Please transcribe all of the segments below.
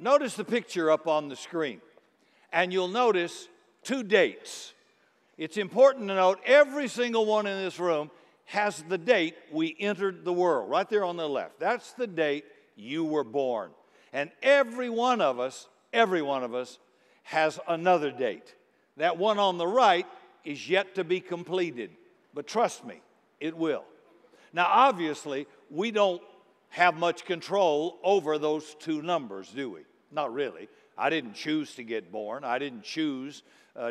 Notice the picture up on the screen, and you'll notice two dates. It's important to note every single one in this room has the date we entered the world, right there on the left. That's the date you were born. And every one of us has another date. That one on the right is yet to be completed, but trust me, it will. Now, obviously, we don't have much control over those two numbers, do we? Not really. I didn't choose to get born. I didn't choose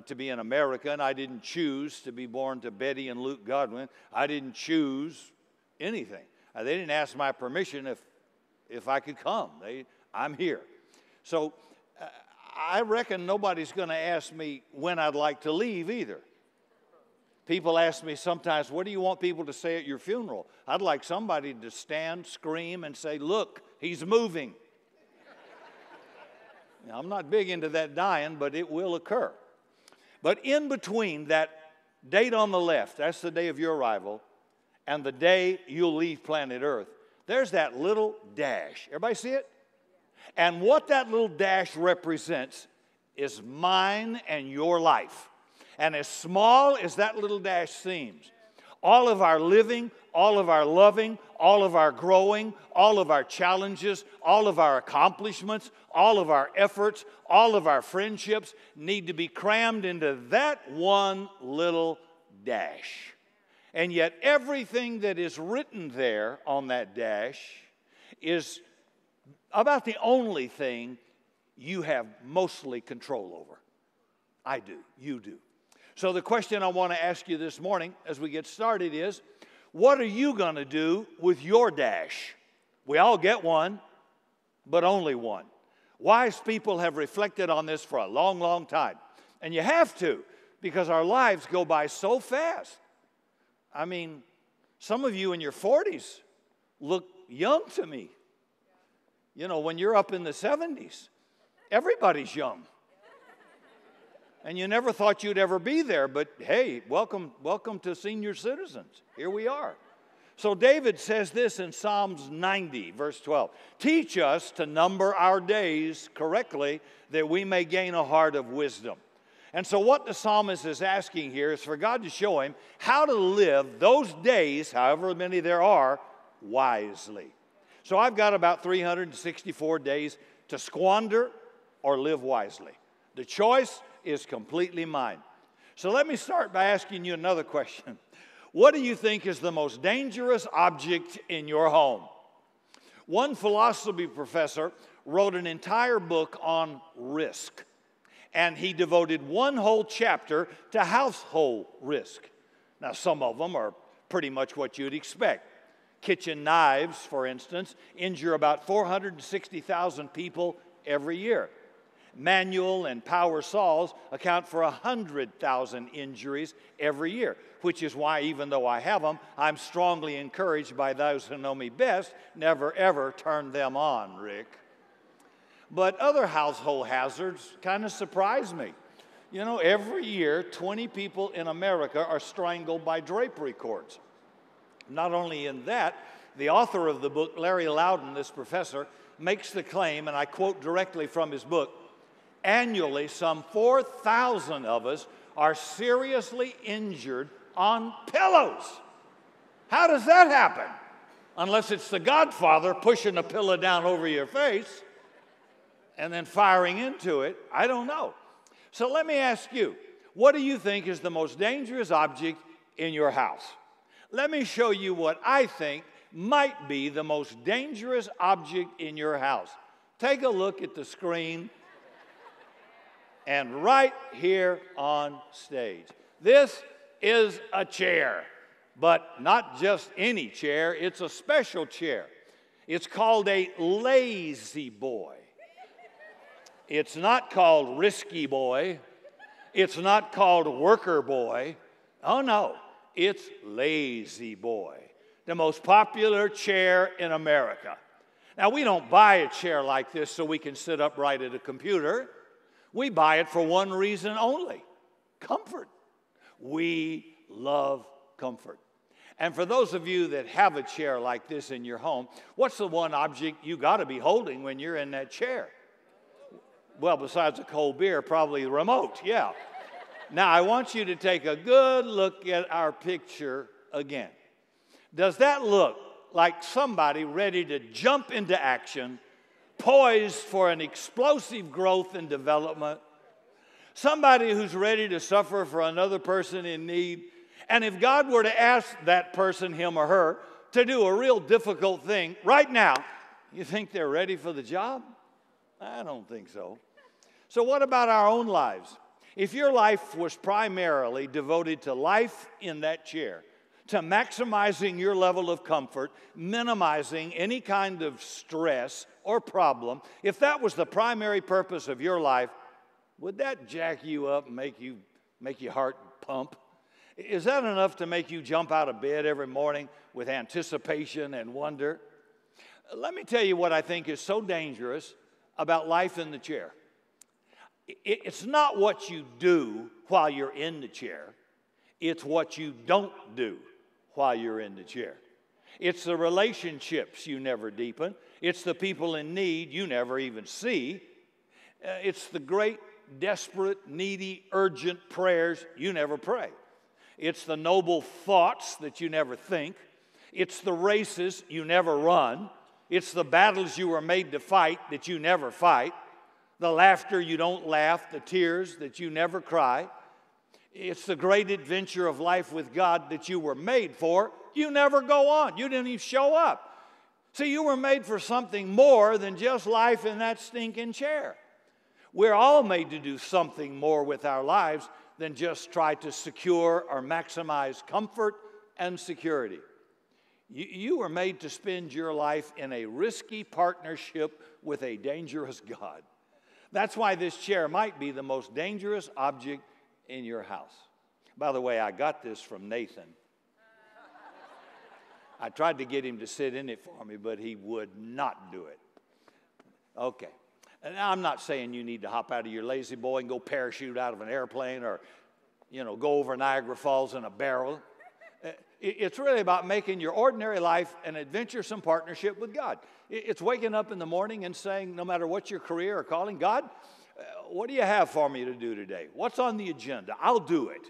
to be an American. I didn't choose to be born to Betty and Luke Godwin. I didn't choose anything. They didn't ask my permission if I could come. I'm here. So I reckon nobody's going to ask me when I'd like to leave either. People ask me sometimes, what do you want people to say at your funeral? I'd like somebody to stand, scream, and say, look, he's moving. Now, I'm not big into that dying, but it will occur. But in between that date on the left, that's the day of your arrival, and the day you'll leave planet Earth, there's that little dash. Everybody see it? And what that little dash represents is mine and your life. And as small as that little dash seems, all of our living, all of our loving, all of our growing, all of our challenges, all of our accomplishments, all of our efforts, all of our friendships need to be crammed into that one little dash. And yet everything that is written there on that dash is about the only thing you have mostly control over. I do. You do. So the question I want to ask you this morning as we get started is, what are you going to do with your dash? We all get one, but only one. Wise people have reflected on this for a long, long time. And you have to, because our lives go by so fast. I mean, some of you in your 40s look young to me. You know, when you're up in the 70s, everybody's young. And you never thought you'd ever be there, but hey, welcome to senior citizens. Here we are. So David says this in Psalms 90, verse 12. Teach us to number our days correctly, that we may gain a heart of wisdom. And so what the psalmist is asking here is for God to show him how to live those days, however many there are, wisely. So I've got about 364 days to squander or live wisely. The choice is completely mine. So let me start by asking you another question. What do you think is the most dangerous object in your home? One philosophy professor wrote an entire book on risk, and he devoted one whole chapter to household risk. Now, some of them are pretty much what you'd expect. Kitchen knives, for instance, injure about 460,000 people every year. Manual and power saws account for 100,000 injuries every year, which is why, even though I have them, I'm strongly encouraged by those who know me best, never ever turn them on, Rick. But other household hazards kind of surprise me. You know, every year, 20 people in America are strangled by drapery cords. Not only in that, the author of the book, Larry Loudon, this professor, makes the claim, and I quote directly from his book, annually, some 4,000 of us are seriously injured on pillows. How does that happen? Unless it's the Godfather pushing a pillow down over your face and then firing into it. I don't know. So let me ask you, what do you think is the most dangerous object in your house? Let me show you what I think might be the most dangerous object in your house. Take a look at the screen and right here on stage. This is a chair, but not just any chair. It's a special chair. It's called a lazy boy. It's not called risky boy. It's not called worker boy. Oh, no. It's lazy boy, the most popular chair in America. Now, we don't buy a chair like this so we can sit upright at a computer. We buy it for one reason only, comfort. We love comfort. And for those of you that have a chair like this in your home, what's the one object you got to be holding when you're in that chair? Well, besides a cold beer, probably the remote, yeah. Now, I want you to take a good look at our picture again. Does that look like somebody ready to jump into action, poised for an explosive growth and development? Somebody who's ready to suffer for another person in need? And if God were to ask that person, him or her, to do a real difficult thing right now, you think they're ready for the job? I don't think so. So what about our own lives? If your life was primarily devoted to life in that chair, to maximizing your level of comfort, minimizing any kind of stress or problem, if that was the primary purpose of your life, would that jack you up and make your heart pump? Is that enough to make you jump out of bed every morning with anticipation and wonder? Let me tell you what I think is so dangerous about life in the chair. It's not what you do while you're in the chair. It's what you don't do while you're in the chair. It's the relationships you never deepen. It's the people in need you never even see. It's the great, desperate, needy, urgent prayers you never pray. It's the noble thoughts that you never think. It's the races you never run. It's the battles you were made to fight that you never fight. The laughter you don't laugh, the tears that you never cry. It's the great adventure of life with God that you were made for. You never go on. You didn't even show up. See, you were made for something more than just life in that stinking chair. We're all made to do something more with our lives than just try to secure or maximize comfort and security. You were made to spend your life in a risky partnership with a dangerous God. That's why this chair might be the most dangerous object in your house. By the way, I got this from Nathan. I tried to get him to sit in it for me, but he would not do it. Okay. And I'm not saying you need to hop out of your lazy boy and go parachute out of an airplane or, go over Niagara Falls in a barrel. It's really about making your ordinary life an adventuresome partnership with God. It's waking up in the morning and saying, no matter what your career or calling, God, what do you have for me to do today? What's on the agenda? I'll do it.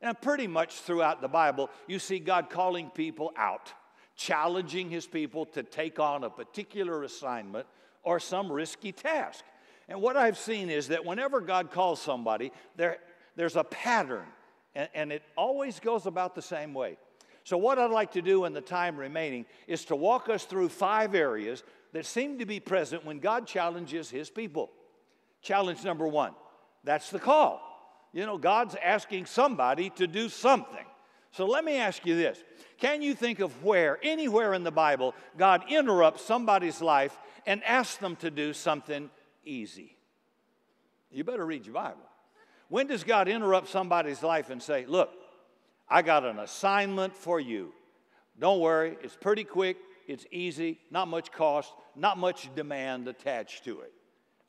And pretty much throughout the Bible, you see God calling people out, challenging his people to take on a particular assignment or some risky task. And what I've seen is that whenever God calls somebody, there's a pattern, and it always goes about the same way. So what I'd like to do in the time remaining is to walk us through 5 areas that seem to be present when God challenges his people. Challenge number 1, that's the call. God's asking somebody to do something. So let me ask you this. Can you think of anywhere in the Bible, God interrupts somebody's life and asks them to do something easy? You better read your Bible. When does God interrupt somebody's life and say, look, I got an assignment for you. Don't worry, it's pretty quick, it's easy, not much cost, not much demand attached to it.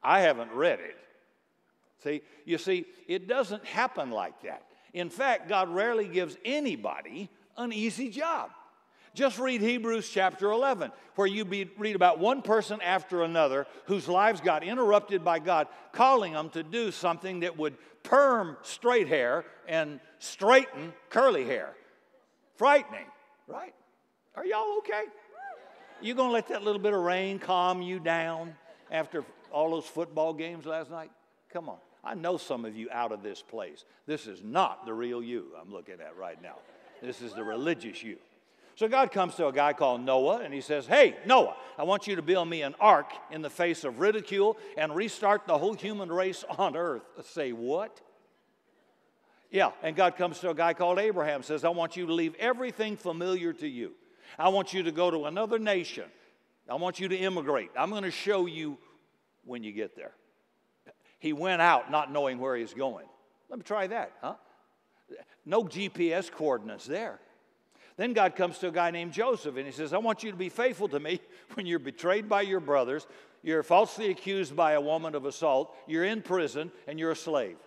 I haven't read it. You see, it doesn't happen like that. In fact, God rarely gives anybody an easy job. Just read Hebrews chapter 11, where you read about one person after another whose lives got interrupted by God, calling them to do something that would perm straight hair and straighten curly hair. Frightening, right? Are y'all okay? You gonna let that little bit of rain calm you down after all those football games last night? Come on. I know some of you out of this place. This is not the real you I'm looking at right now. This is the religious you. So God comes to a guy called Noah, and he says, hey, Noah, I want you to build me an ark in the face of ridicule and restart the whole human race on earth. Say, what? Yeah, and God comes to a guy called Abraham and says, I want you to leave everything familiar to you. I want you to go to another nation. I want you to immigrate. I'm going to show you when you get there. He went out not knowing where he's going. Let me try that, huh? No GPS coordinates there. Then God comes to a guy named Joseph, and he says, I want you to be faithful to me when you're betrayed by your brothers, you're falsely accused by a woman of assault, you're in prison, and you're a slave.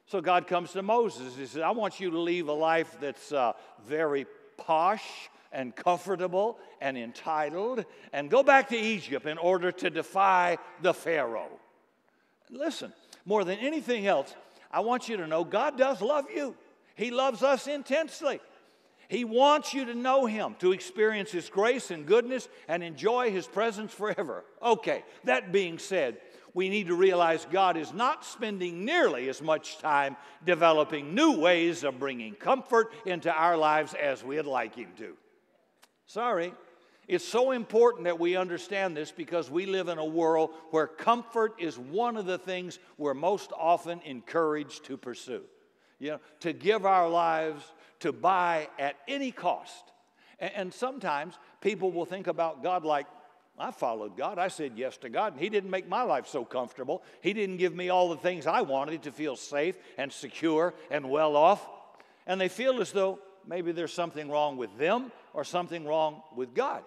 So God comes to Moses. He says, I want you to leave a life that's very posh and comfortable and entitled, and go back to Egypt in order to defy the Pharaoh. Listen, more than anything else, I want you to know God does love you. He loves us intensely. He wants you to know Him, to experience His grace and goodness and enjoy His presence forever. Okay, that being said, we need to realize God is not spending nearly as much time developing new ways of bringing comfort into our lives as we'd like Him to. Sorry. It's so important that we understand this because we live in a world where comfort is one of the things we're most often encouraged to pursue. You know, to give our lives, to buy at any cost. And sometimes people will think about God like, I followed God. I said yes to God, and He didn't make my life so comfortable. He didn't give me all the things I wanted to feel safe and secure and well off. And they feel as though maybe there's something wrong with them or something wrong with God.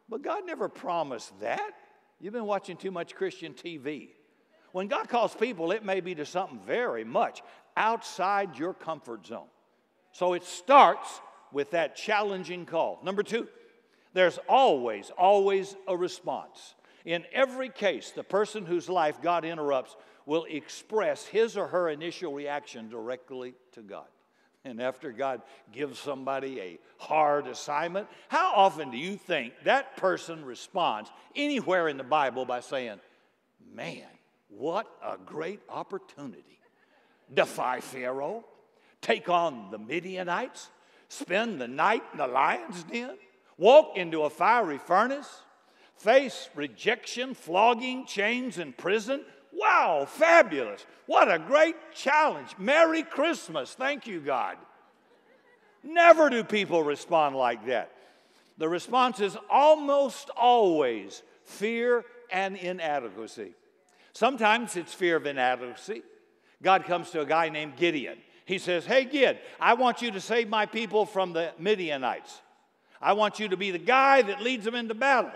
But God never promised that. You've been watching too much Christian TV. When God calls people, it may be to something very much outside your comfort zone. So it starts with that challenging call. Number two, there's always a response. In every case, the person whose life God interrupts will express his or her initial reaction directly to God. And after God gives somebody a hard assignment, how often do you think that person responds anywhere in the Bible by saying, man, what a great opportunity. Defy Pharaoh, take on the Midianites, spend the night in the lion's den, walk into a fiery furnace, face rejection, flogging, chains, and prison. Wow, fabulous. What a great challenge. Merry Christmas. Thank you, God. Never do people respond like that. The response is almost always fear and inadequacy. Sometimes it's fear of inadequacy. God comes to a guy named Gideon. He says, hey, Gid, I want you to save my people from the Midianites. I want you to be the guy that leads them into battle.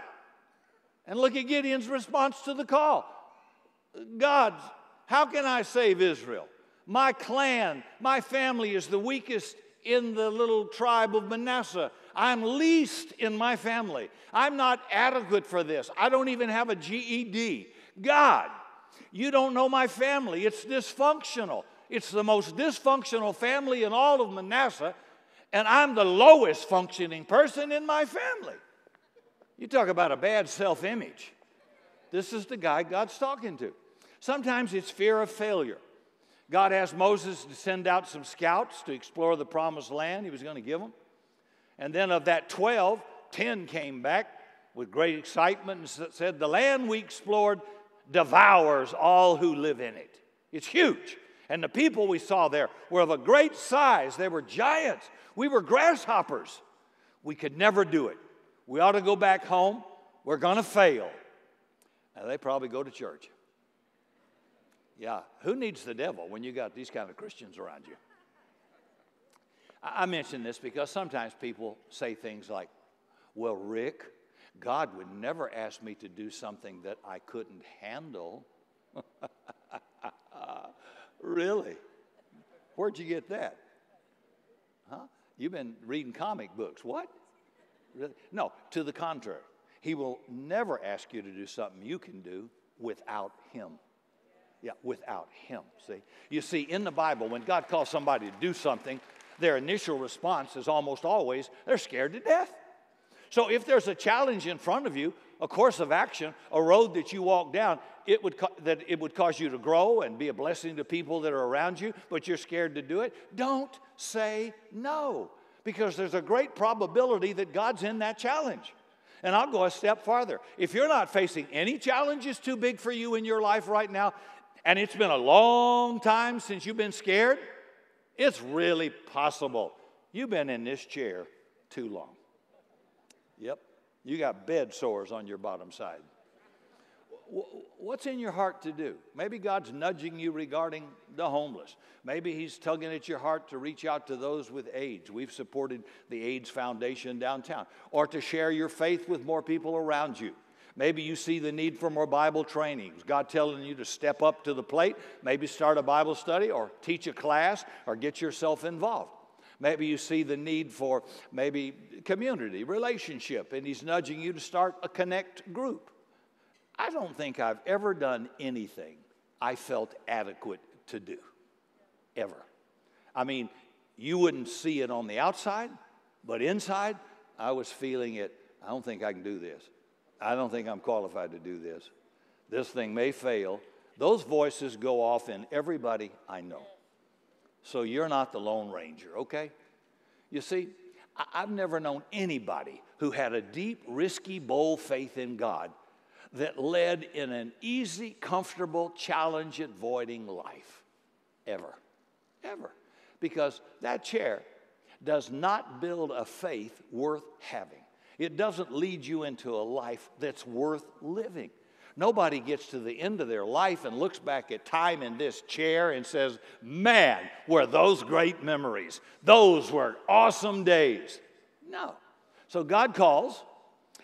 And look at Gideon's response to the call. God, how can I save Israel? My clan, my family is the weakest in the little tribe of Manasseh. I'm least in my family. I'm not adequate for this. I don't even have a GED. God, you don't know my family. It's dysfunctional. It's the most dysfunctional family in all of Manasseh, and I'm the lowest functioning person in my family. You talk about a bad self-image. This is the guy God's talking to. Sometimes it's fear of failure. God asked Moses to send out some scouts to explore the promised land He was going to give them. And then of that 12, 10 came back with great excitement and said, the land we explored devours all who live in it. It's huge. And the people we saw there were of a great size. They were giants. We were grasshoppers. We could never do it. We ought to go back home. We're going to fail. Now, they probably go to church. Yeah, who needs the devil when you got these kind of Christians around you? I mention this because sometimes people say things like, well, Rick, God would never ask me to do something that I couldn't handle. Really? Where'd you get that? Huh? You've been reading comic books. What? Really? No, to the contrary. He will never ask you to do something you can do without Him. Yeah, without Him, see? You see, in the Bible, when God calls somebody to do something, their initial response is almost always, they're scared to death. So if there's a challenge in front of you, a course of action, a road that you walk down, it would cause you to grow and be a blessing to people that are around you, but you're scared to do it, don't say no, because there's a great probability that God's in that challenge. And I'll go a step farther. If you're not facing any challenges too big for you in your life right now, and it's been a long time since you've been scared, it's really possible you've been in this chair too long. Yep, you got bed sores on your bottom side. What's in your heart to do? Maybe God's nudging you regarding the homeless. Maybe He's tugging at your heart to reach out to those with AIDS. We've supported the AIDS Foundation downtown. Or to share your faith with more people around you. Maybe you see the need for more Bible training. Is God telling you to step up to the plate? Maybe start a Bible study or teach a class or get yourself involved. Maybe you see the need for maybe community, relationship, and He's nudging you to start a connect group. I don't think I've ever done anything I felt adequate to do, ever. I mean, you wouldn't see it on the outside, but inside, I was feeling it. I don't think I can do this. I don't think I'm qualified to do this. This thing may fail. Those voices go off in everybody I know. So you're not the Lone Ranger, okay? You see, I've never known anybody who had a deep, risky, bold faith in God that led in an easy, comfortable, challenge-avoiding life. Ever. Ever. Because that chair does not build a faith worth having. It doesn't lead you into a life that's worth living. Nobody gets to the end of their life and looks back at time in this chair and says, man, were those great memories. Those were awesome days. No. So God calls,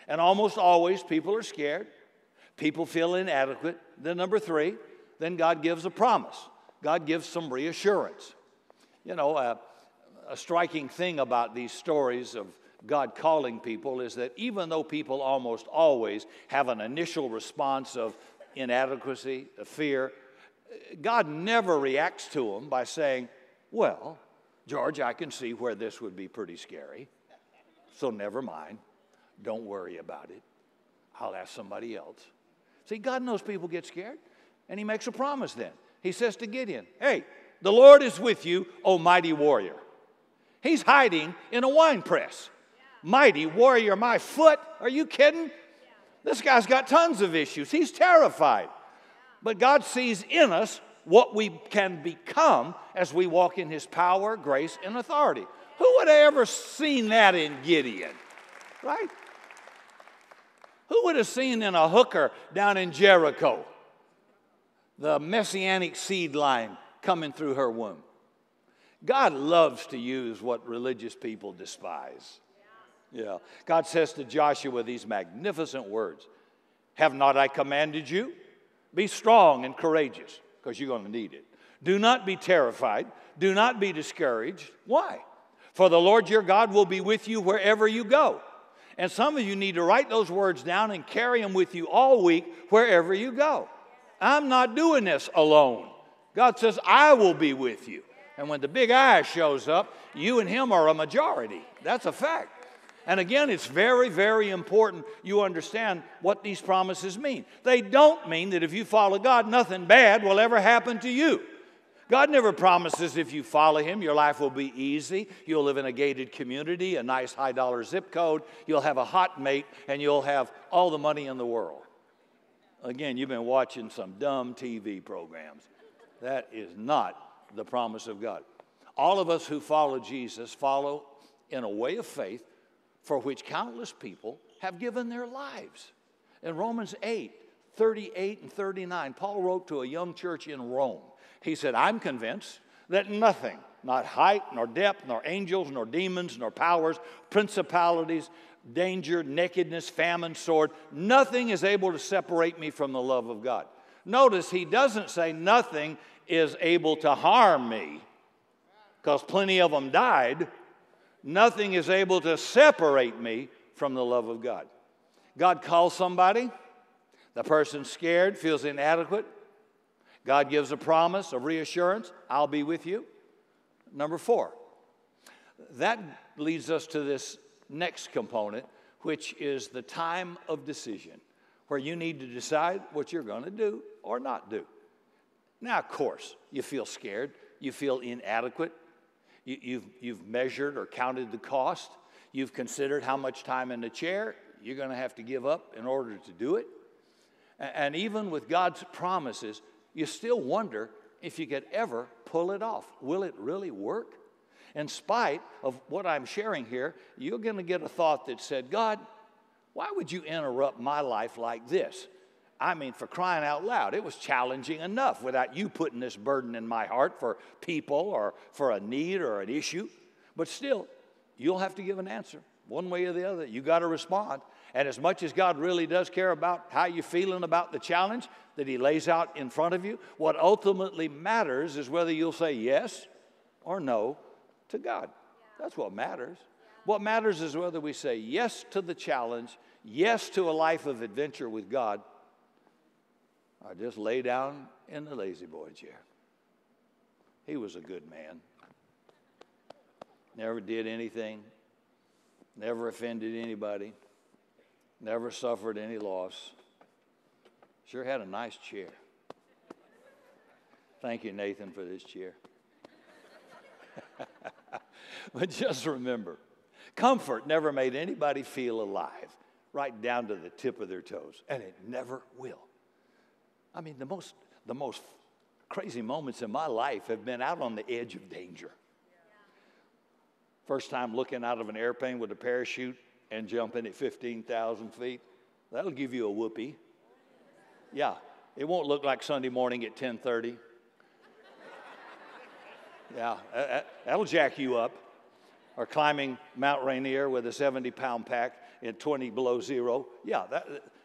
and almost always people are scared. People feel inadequate. Then number 3, then God gives a promise. God gives some reassurance. You know, a striking thing about these stories of God calling people is that even though people almost always have an initial response of inadequacy, of fear, God never reacts to them by saying, well, George, I can see where this would be pretty scary, so never mind. Don't worry about it. I'll ask somebody else. See, God knows people get scared, and he makes a promise then. He says to Gideon, hey, the Lord is with you, O mighty warrior. He's hiding in a wine press. Mighty warrior, my foot. Are you kidding? This guy's got tons of issues. He's terrified. But God sees in us what we can become as we walk in his power, grace, and authority. Who would have ever seen that in Gideon? Right? Who would have seen in a hooker down in Jericho the messianic seed line coming through her womb? God loves to use what religious people despise. Yeah. God says to Joshua these magnificent words. Have not I commanded you? Be strong and courageous, because you're going to need it. Do not be terrified. Do not be discouraged. Why? For the Lord your God will be with you wherever you go. And some of you need to write those words down and carry them with you all week wherever you go. I'm not doing this alone. God says, I will be with you. And when the big I shows up, you and him are a majority. That's a fact. And again, it's very, very important you understand what these promises mean. They don't mean that if you follow God, nothing bad will ever happen to you. God never promises if you follow him, your life will be easy. You'll live in a gated community, a nice high-dollar zip code. You'll have a hot mate, and you'll have all the money in the world. Again, you've been watching some dumb TV programs. That is not the promise of God. All of us who follow Jesus follow in a way of faith for which countless people have given their lives. In Romans 8:38 and 39, Paul wrote to a young church in Rome. He said, I'm convinced that nothing, not height, nor depth, nor angels, nor demons, nor powers, principalities, danger, nakedness, famine, sword, nothing is able to separate me from the love of God. Notice he doesn't say nothing is able to harm me, because plenty of them died. Nothing is able to separate me from the love of God. God calls somebody. The person's scared, feels inadequate. God gives a promise, a reassurance. I'll be with you. Number 4. That leads us to this next component, which is the time of decision, where you need to decide what you're going to do or not do. Now, of course, you feel scared. You feel inadequate. You've measured or counted the cost. You've considered how much time in the chair you're going to have to give up in order to do it. And even with God's promises, you still wonder if you could ever pull it off. Will it really work? In spite of what I'm sharing here, you're going to get a thought that said, God, why would you interrupt my life like this? I mean, for crying out loud, it was challenging enough without you putting this burden in my heart for people or for a need or an issue. But still, you'll have to give an answer one way or the other. You got to respond. And as much as God really does care about how you're feeling about the challenge that he lays out in front of you, what ultimately matters is whether you'll say yes or no to God. That's what matters. What matters is whether we say yes to the challenge, yes to a life of adventure with God, or just lay down in the lazy boy chair. He was a good man. Never did anything, never offended anybody, never suffered any loss. Sure had a nice chair. Thank you, Nathan, for this chair. But just remember, comfort never made anybody feel alive, right down to the tip of their toes, and it never will. I mean, the most crazy moments in my life have been out on the edge of danger. First time looking out of an airplane with a parachute and jumping at 15,000 feet, that'll give you a whoopee. Yeah, it won't look like Sunday morning at 10:30. Yeah, that'll jack you up. Or climbing Mount Rainier with a 70-pound pack at 20 below zero. Yeah,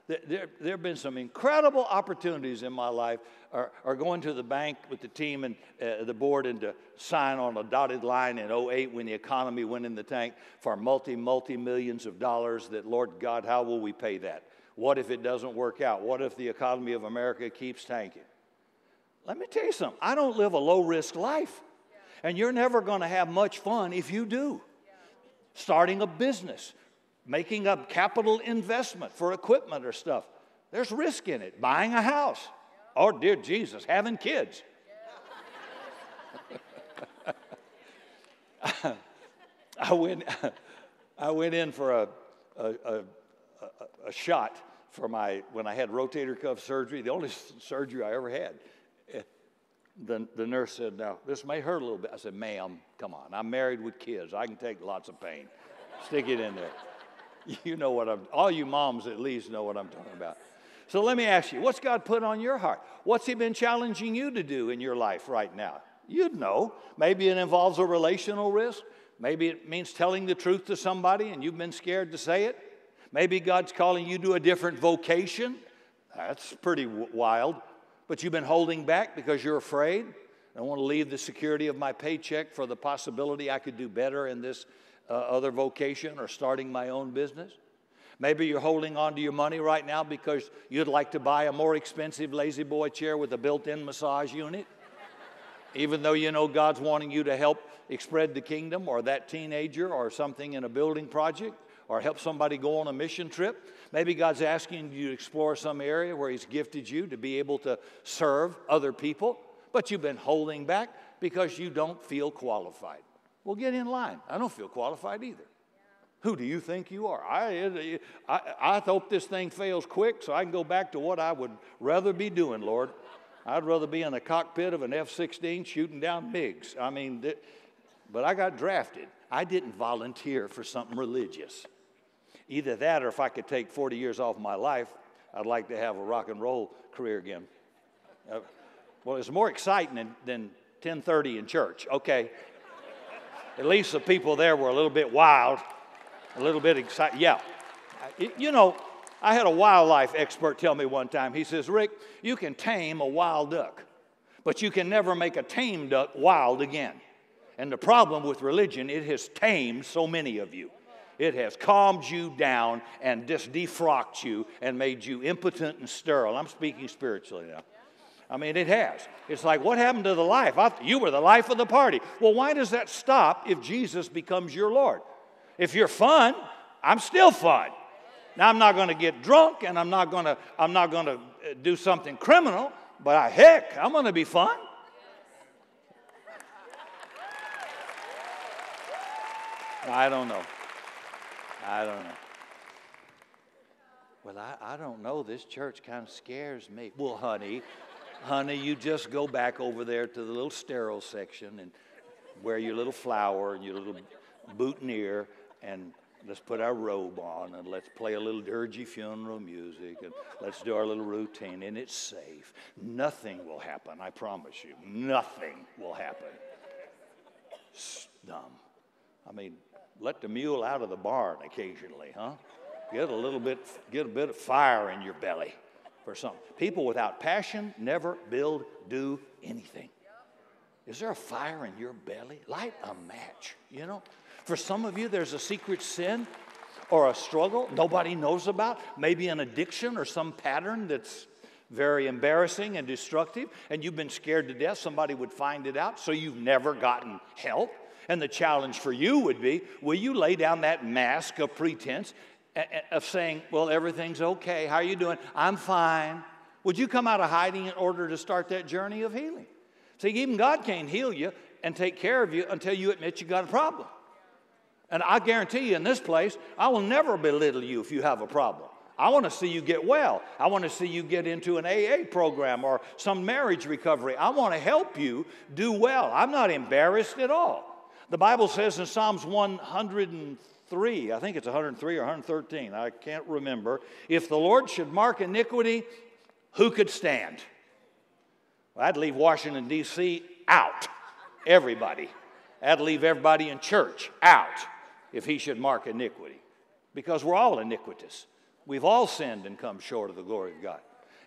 there have been some incredible opportunities in my life, or going to the bank with the team and the board and to sign on a dotted line in 2008 when the economy went in the tank for multi-millions of dollars that, Lord God, how will we pay that? What if it doesn't work out? What if the economy of America keeps tanking? Let me tell you something. I don't live a low-risk life. And you're never going to have much fun if you do. Starting a business, making a capital investment for equipment or stuff. There's risk in it. Buying a house. Oh, dear Jesus, having kids. I went in for a shot for when I had rotator cuff surgery, the only surgery I ever had. The nurse said, now, this may hurt a little bit. I said, ma'am, come on. I'm married with kids. I can take lots of pain. Stick it in there. You know what all you moms at least know what I'm talking about. So let me ask you, what's God put on your heart? What's he been challenging you to do in your life right now? You'd know. Maybe it involves a relational risk. Maybe it means telling the truth to somebody and you've been scared to say it. Maybe God's calling you to a different vocation. That's pretty wild. But you've been holding back because you're afraid. I want to leave the security of my paycheck for the possibility I could do better in this other vocation or starting my own business. Maybe you're holding on to your money right now because you'd like to buy a more expensive lazy boy chair with a built-in massage unit, even though you know God's wanting you to help spread the kingdom, or that teenager, or something in a building project, or help somebody go on a mission trip. Maybe God's asking you to explore some area where he's gifted you to be able to serve other people, but you've been holding back because you don't feel qualified. Well, get in line. I don't feel qualified either. Who do you think you are? I hope this thing fails quick so I can go back to what I would rather be doing, Lord. I'd rather be in the cockpit of an F-16 shooting down MiGs. But I got drafted. I didn't volunteer for something religious. Either that, or if I could take 40 years off my life, I'd like to have a rock and roll career again. Well, it's more exciting than 10:30 in church. Okay. At least the people there were a little bit wild, a little bit excited. Yeah. I had a wildlife expert tell me one time, he says, Rick, you can tame a wild duck, but you can never make a tame duck wild again. And the problem with religion, it has tamed so many of you. It has calmed you down and just defrocked you and made you impotent and sterile. I'm speaking spiritually now. I mean, it has. It's like, what happened to the life? You were the life of the party. Well, why does that stop if Jesus becomes your Lord? If you're fun, I'm still fun. Now, I'm not going to get drunk, and I'm not going to do something criminal, but heck, I'm going to be fun. I don't know. Well, I don't know. This church kind of scares me. Well, honey, you just go back over there to the little sterile section and wear your little flower and your little boutonniere, and let's put our robe on and let's play a little dirgy funeral music and let's do our little routine, and it's safe. Nothing will happen, I promise you. Nothing will happen. Dumb. I mean, let the mule out of the barn occasionally, huh? Get a bit of fire in your belly for something. People without passion never do anything. Is there a fire in your belly? Light a match, For some of you, there's a secret sin or a struggle nobody knows about, maybe an addiction or some pattern that's very embarrassing and destructive, and you've been scared to death somebody would find it out, so you've never gotten help. And the challenge for you would be, will you lay down that mask of pretense of saying, well, everything's okay. How are you doing? I'm fine. Would you come out of hiding in order to start that journey of healing? See, even God can't heal you and take care of you until you admit you got a problem. And I guarantee you in this place, I will never belittle you if you have a problem. I want to see you get well. I want to see you get into an AA program or some marriage recovery. I want to help you do well. I'm not embarrassed at all. The Bible says in Psalms 103, I think it's 103 or 113, I can't remember, if the Lord should mark iniquity, who could stand? Well, I'd leave Washington, D.C. out. Everybody. I'd leave everybody in church out if he should mark iniquity. Because we're all iniquitous. We've all sinned and come short of the glory of God.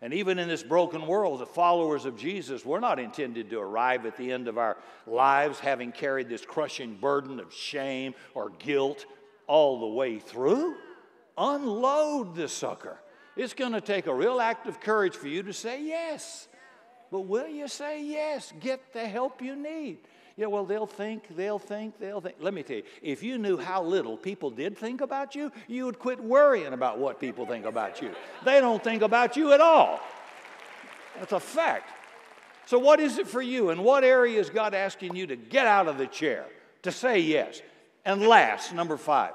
And even in this broken world, the followers of Jesus, we're not intended to arrive at the end of our lives having carried this crushing burden of shame or guilt all the way through. Unload the sucker. It's going to take a real act of courage for you to say yes. But will you say yes? Get the help you need. Yeah, well, they'll think. Let me tell you, if you knew how little people did think about you, you would quit worrying about what people think about you. They don't think about you at all. That's a fact. So what is it for you? In what area is God asking you to get out of the chair, to say yes? And last, number 5,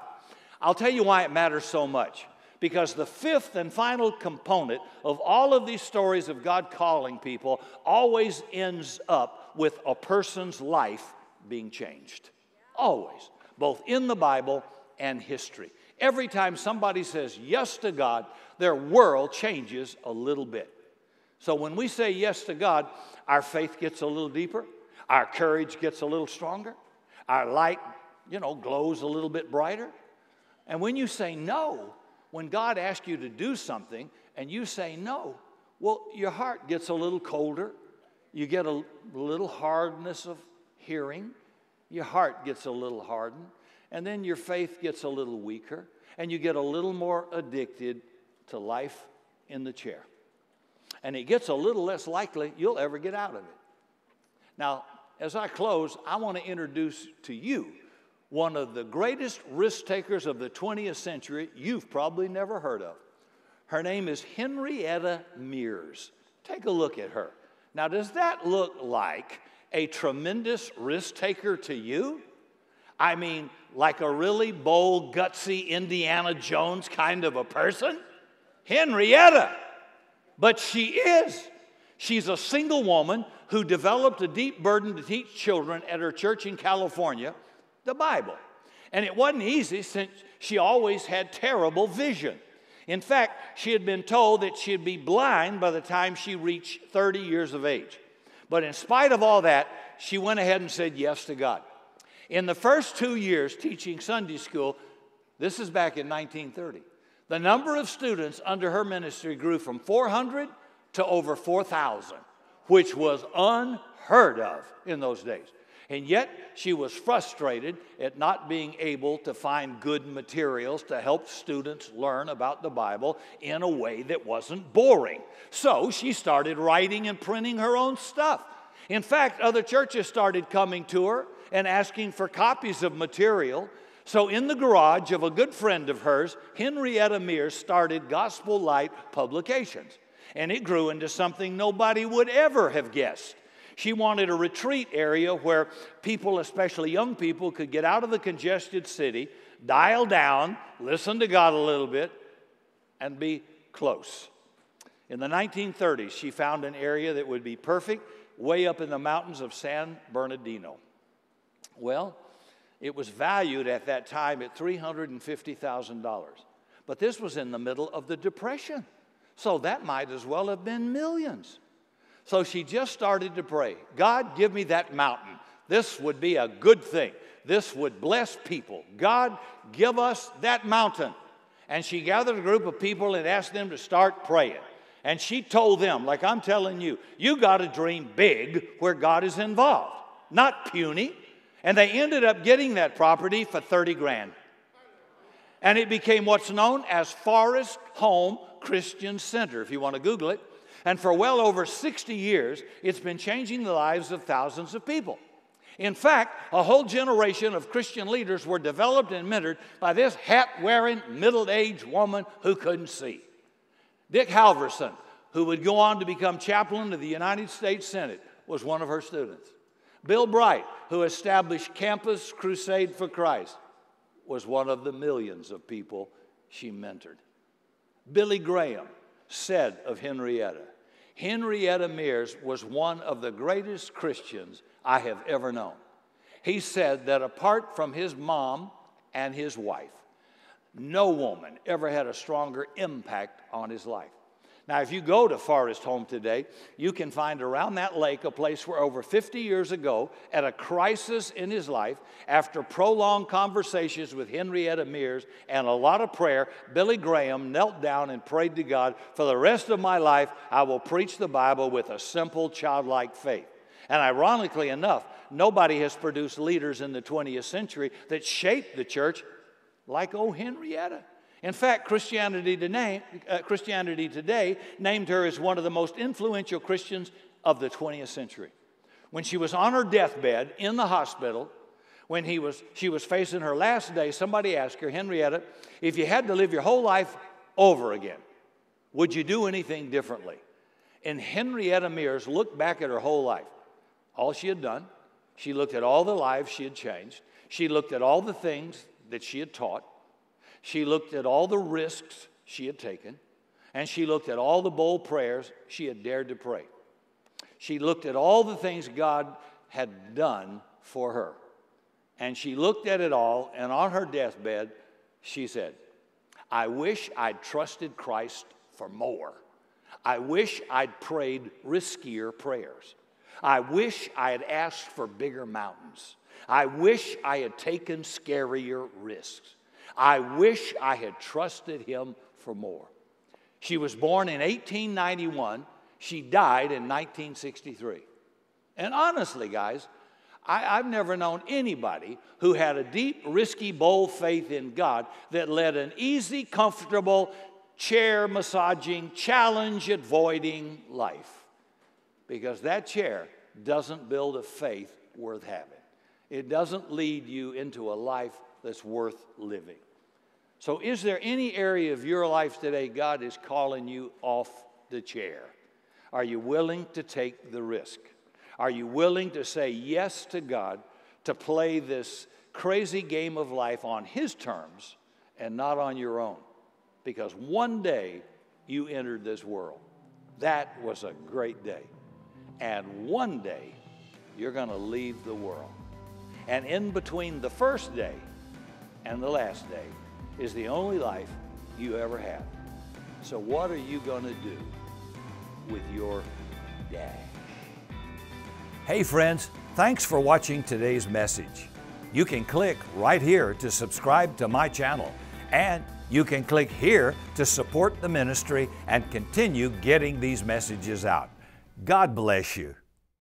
I'll tell you why it matters so much. Because the fifth and final component of all of these stories of God calling people always ends up with a person's life being changed. Always. Both in the Bible and history. Every time somebody says yes to God, their world changes a little bit. So when we say yes to God, our faith gets a little deeper. Our courage gets a little stronger. Our light, glows a little bit brighter. And when you say no, when God asks you to do something and you say no, well, your heart gets a little colder. You get a little hardness of hearing. Your heart gets a little hardened. And then your faith gets a little weaker. And you get a little more addicted to life in the chair. And it gets a little less likely you'll ever get out of it. Now, as I close, I want to introduce to you one of the greatest risk takers of the 20th century you've probably never heard of. Her name is Henrietta Mears. Take a look at her. Now, does that look like a tremendous risk taker to you? I mean, like a really bold, gutsy Indiana Jones kind of a person? Henrietta. But she is. She's a single woman who developed a deep burden to teach children at her church in California the Bible. And it wasn't easy since she always had terrible vision. In fact, she had been told that she'd be blind by the time she reached 30 years of age. But in spite of all that, she went ahead and said yes to God. In the first 2 years teaching Sunday school, this is back in 1930, the number of students under her ministry grew from 400 to over 4,000, which was unheard of in those days. And yet, she was frustrated at not being able to find good materials to help students learn about the Bible in a way that wasn't boring. So she started writing and printing her own stuff. In fact, other churches started coming to her and asking for copies of material. So in the garage of a good friend of hers, Henrietta Mears started Gospel Light Publications. And it grew into something nobody would ever have guessed. She wanted a retreat area where people, especially young people, could get out of the congested city, dial down, listen to God a little bit, and be close. In the 1930s, she found an area that would be perfect way up in the mountains of San Bernardino. Well, it was valued at that time at $350,000. But this was in the middle of the Depression, so that might as well have been millions. So she just started to pray, God, give me that mountain. This would be a good thing. This would bless people. God, give us that mountain. And she gathered a group of people and asked them to start praying. And she told them, like I'm telling you, you got to dream big where God is involved, not puny. And they ended up getting that property for 30 grand. And it became what's known as Forest Home Christian Center, if you want to Google it. And for well over 60 years, it's been changing the lives of thousands of people. In fact, a whole generation of Christian leaders were developed and mentored by this hat-wearing, middle-aged woman who couldn't see. Dick Halverson, who would go on to become chaplain of the United States Senate, was one of her students. Bill Bright, who established Campus Crusade for Christ, was one of the millions of people she mentored. Billy Graham said of Henrietta, Henrietta Mears was one of the greatest Christians I have ever known. He said that apart from his mom and his wife, no woman ever had a stronger impact on his life. Now, if you go to Forest Home today, you can find around that lake a place where over 50 years ago, at a crisis in his life, after prolonged conversations with Henrietta Mears and a lot of prayer, Billy Graham knelt down and prayed to God, for the rest of my life, I will preach the Bible with a simple, childlike faith. And ironically enough, nobody has produced leaders in the 20th century that shaped the church like old Henrietta. In fact, Christianity Today named her as one of the most influential Christians of the 20th century. When she was on her deathbed in the hospital, when she was facing her last day, somebody asked her, Henrietta, if you had to live your whole life over again, would you do anything differently? And Henrietta Mears looked back at her whole life, all she had done. She looked at all the lives she had changed. She looked at all the things that she had taught. She looked at all the risks she had taken, and she looked at all the bold prayers she had dared to pray. She looked at all the things God had done for her, and she looked at it all, and on her deathbed, she said, I wish I'd trusted Christ for more. I wish I'd prayed riskier prayers. I wish I had asked for bigger mountains. I wish I had taken scarier risks. I wish I had trusted him for more. She was born in 1891. She died in 1963. And honestly, guys, I've never known anybody who had a deep, risky, bold faith in God that led an easy, comfortable, chair-massaging, challenge-avoiding life. Because that chair doesn't build a faith worth having. It doesn't lead you into a life that's worth living. So is there any area of your life today God is calling you off the chair? Are you willing to take the risk? Are you willing to say yes to God, to play this crazy game of life on his terms and not on your own? Because one day you entered this world. That was a great day. And one day you're going to leave the world. And in between the first day and the last day is the only life you ever have. So what are you going to do with your dash? Hey friends, thanks for watching today's message. You can click right here to subscribe to my channel, and you can click here to support the ministry and continue getting these messages out. God bless you.